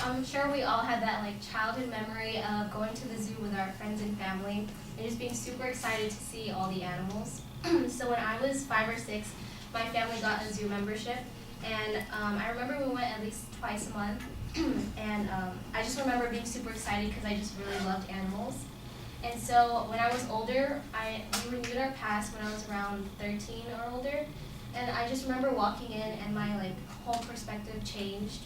I'm sure we all had that childhood memory of going to the zoo with our friends and family and just being super excited to see all the animals. So when I was 5 or 6, my family got a zoo membership, and I remember we went at least twice a month. And I just remember being super excited because I just really loved animals. And so when I was older, we renewed our pass when I was around 13 or older, and I just remember walking in and my whole perspective changed.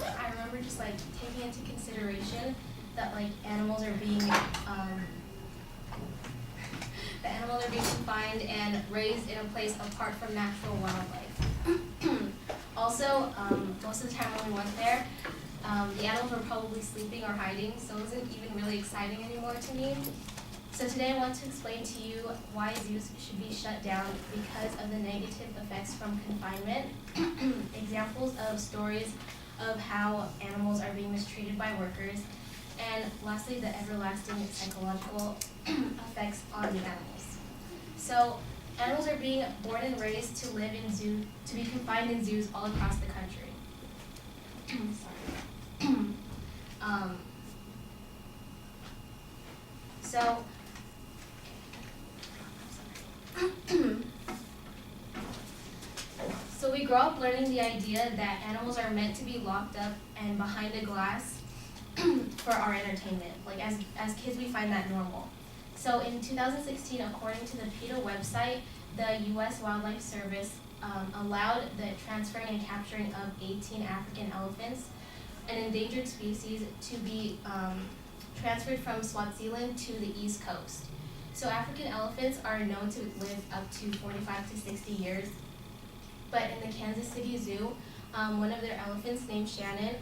I remember just taking into consideration that animals are being confined and raised in a place apart from natural wildlife. Also, most of the time when we went there, the animals were probably sleeping or hiding, so it wasn't even really exciting anymore to me. So today I want to explain to you why zoos should be shut down because of the negative effects from confinement, examples of stories of how animals are being mistreated by workers, and lastly, the everlasting psychological effects on the animals. So, animals are being born and raised to live in to be confined in zoos all across the country. Sorry. So we grow up learning the idea that animals are meant to be locked up and behind a glass for our entertainment. As kids, we find that normal. So in 2016, according to the PETA website, the U.S. Wildlife Service allowed the transferring and capturing of 18 African elephants, an endangered species, to be transferred from Swaziland to the East Coast. So African elephants are known to live up to 45 to 60 years. But in the Kansas City Zoo, one of their elephants named Shannon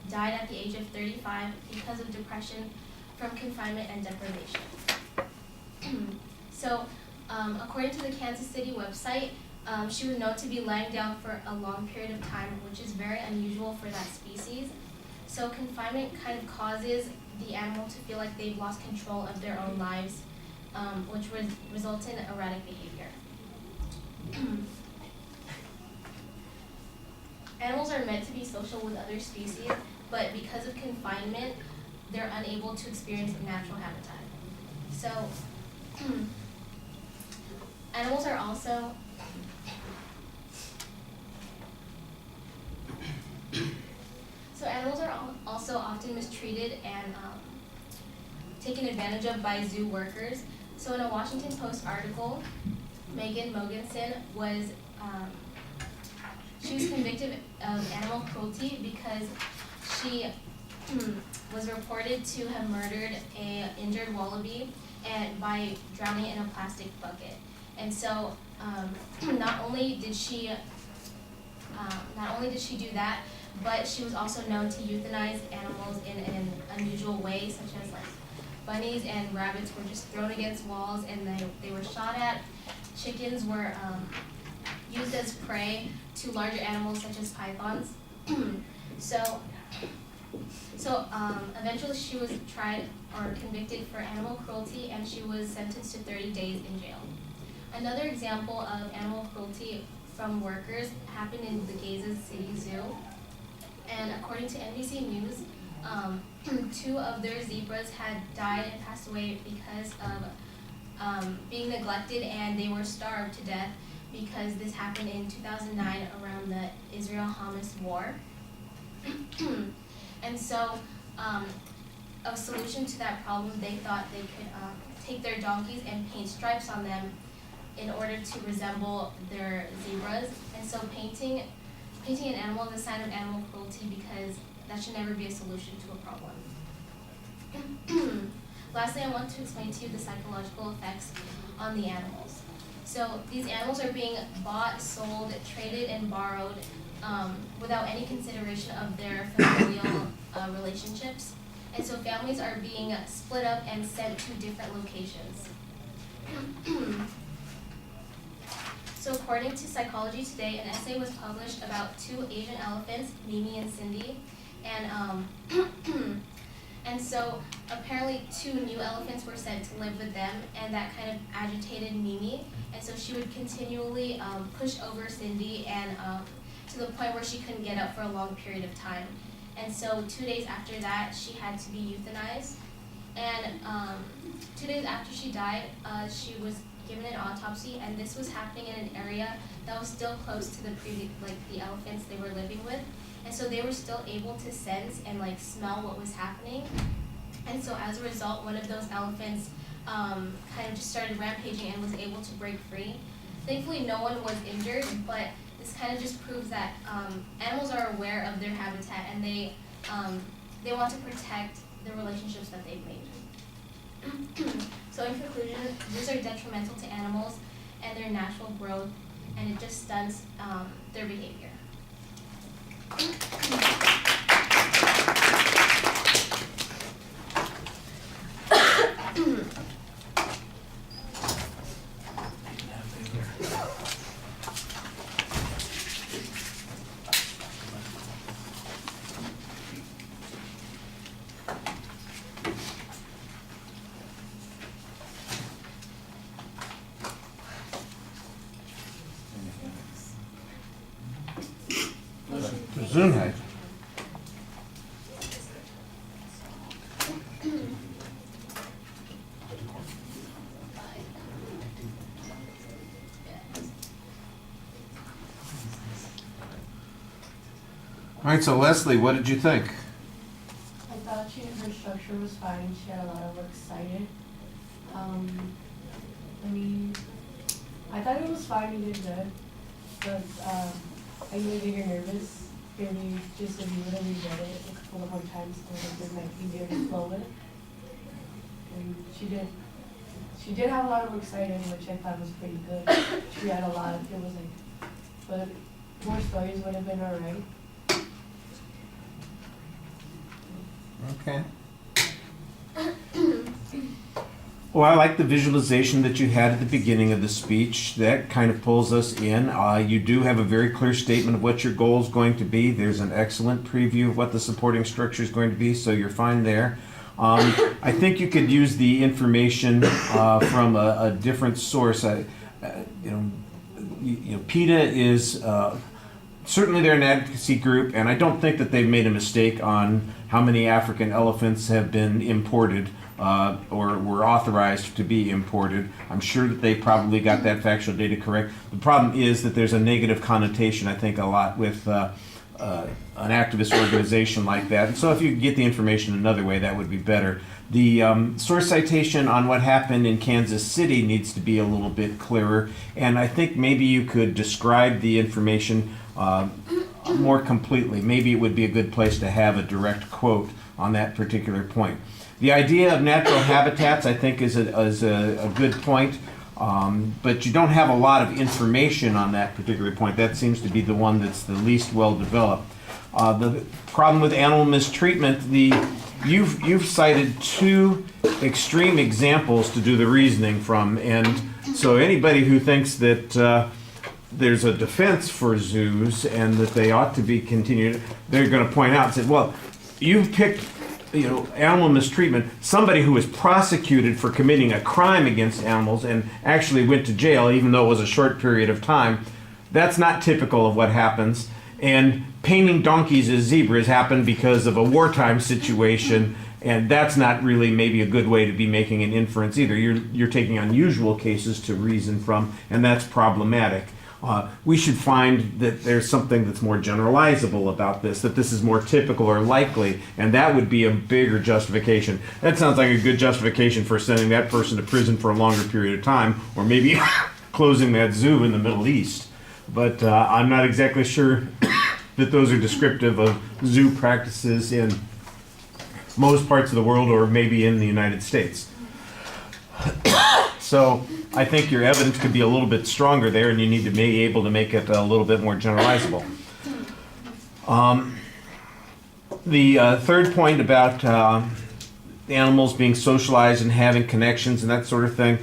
died at the age of 35 because of depression from confinement and deprivation. So, according to the Kansas City website, she was known to be lying down for a long period of time, which is very unusual for that species. So confinement kind of causes the animal to feel like they've lost control of their own lives, which results in erratic behavior. Animals are meant to be social with other species, but because of confinement, they're unable to experience a natural habitat. So, animals are also often mistreated and taken advantage of by zoo workers. So in a Washington Post article, Megan Mogensen was convicted of animal cruelty because she was reported to have murdered an injured wallaby by drowning it in a plastic bucket. And so not only did she do that, but she was also known to euthanize animals in an unusual way, such as bunnies and rabbits were just thrown against walls and they were shot at. Chickens were used as prey to larger animals such as pythons. So eventually she was tried or convicted for animal cruelty, and she was sentenced to 30 days in jail. Another example of animal cruelty from workers happened in the Kansas City Zoo. And according to NBC News, 2 of their zebras had died and passed away because of being neglected, and they were starved to death because this happened in 2009 around the Israel-Hamas war. And so a solution to that problem, they thought they could take their donkeys and paint stripes on them in order to resemble their zebras. And so painting an animal is a sign of animal cruelty because that should never be a solution to a problem. Lastly, I want to explain to you the psychological effects on the animals. So these animals are being bought, sold, traded, and borrowed without any consideration of their familial relationships. And so families are being split up and sent to different locations. So according to Psychology Today, an essay was published about 2 Asian elephants, Mimi and Cindy, and so apparently 2 new elephants were sent to live with them, and that kind of agitated Mimi, and so she would continually push over Cindy and to the point where she couldn't get up for a long period of time. And so 2 days after that, she had to be euthanized. And 2 days after she died, she was given an autopsy, and this was happening in an area that was still close to the the elephants they were living with. And so they were still able to sense and smell what was happening. And so as a result, one of those elephants kind of just started rampaging and was able to break free. Thankfully, no one was injured, but this kind of just proves that animals are aware of their habitat, and they want to protect the relationships that they've made. So in conclusion, zoos are detrimental to animals and their natural growth, and it just stunts their behavior. Gesundheit. All right, so Leslie, what did you think? I thought her structure was fine. She had a lot of works cited. I thought it was fine. You did good, but I knew that you're nervous. Maybe just if you would have read it a couple of more times, it might be easier to flow with. And she did have a lot of works cited, which I thought was pretty good. She had a lot. It was but more stories would have been alright. Okay. Well, I like the visualization that you had at the beginning of the speech. That kind of pulls us in. You do have a very clear statement of what your goal is going to be. There's an excellent preview of what the supporting structure is going to be, so you're fine there. I think you could use the information from a different source. PETA is certainly they're an advocacy group, and I don't think that they've made a mistake on how many African elephants have been imported or were authorized to be imported. I'm sure that they probably got that factual data correct. The problem is that there's a negative connotation, I think, a lot with an activist organization like that. And so if you could get the information another way, that would be better. The source citation on what happened in Kansas City needs to be a little bit clearer, and I think maybe you could describe the information more completely. Maybe it would be a good place to have a direct quote on that particular point. The idea of natural habitats, I think, is a good point, but you don't have a lot of information on that particular point. That seems to be the one that's the least well developed. The problem with animal mistreatment, you've cited two extreme examples to do the reasoning from, and so anybody who thinks that there's a defense for zoos and that they ought to be continued, they're going to point out and say, well, you've picked animal mistreatment, somebody who was prosecuted for committing a crime against animals and actually went to jail, even though it was a short period of time. That's not typical of what happens. And painting donkeys as zebras happened because of a wartime situation, and that's not really maybe a good way to be making an inference either. You're taking unusual cases to reason from, and that's problematic. We should find that there's something that's more generalizable about this, that this is more typical or likely, and that would be a bigger justification. That sounds like a good justification for sending that person to prison for a longer period of time, or maybe closing that zoo in the Middle East. But I'm not exactly sure that those are descriptive of zoo practices in most parts of the world, or maybe in the United States. So I think your evidence could be a little bit stronger there, and you need to be able to make it a little bit more generalizable. The third point about animals being socialized and having connections and that sort of thing,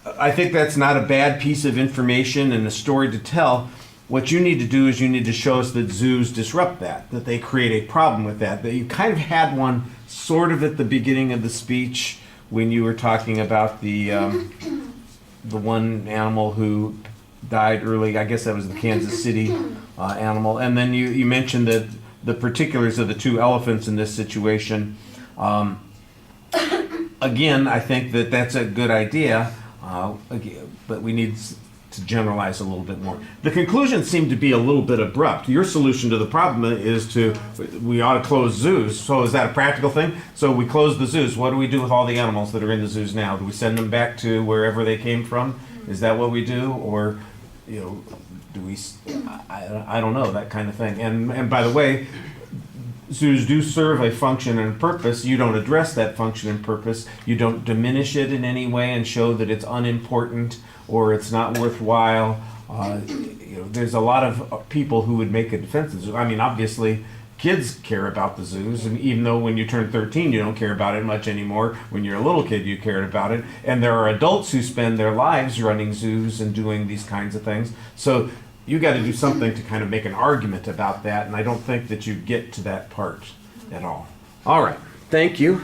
I think that's not a bad piece of information and a story to tell. What you need to do is you need to show us that zoos disrupt that they create a problem with that you kind of had one sort of at the beginning of the speech when you were talking about the one animal who died early. I guess that was the Kansas City animal. And then you mentioned that the particulars of the two elephants in this situation. Again, I think that that's a good idea, but we need to generalize a little bit more. The conclusions seem to be a little bit abrupt. Your solution to the problem is we ought to close zoos. So is that a practical thing? So we close the zoos. What do we do with all the animals that are in the zoos now? Do we send them back to wherever they came from? Is that what we do? Or, do we, I don't know, that kind of thing. And by the way, zoos do serve a function and purpose. You don't address that function and purpose. You don't diminish it in any way and show that it's unimportant or it's not worthwhile. There's a lot of people who would make a defense of the zoo. I mean, obviously, kids care about the zoos, and even though when you turn 13 you don't care about it much anymore, when you're a little kid you cared about it. And there are adults who spend their lives running zoos and doing these kinds of things. So you got to do something to kind of make an argument about that, and I don't think that you get to that part at all. All right, thank you.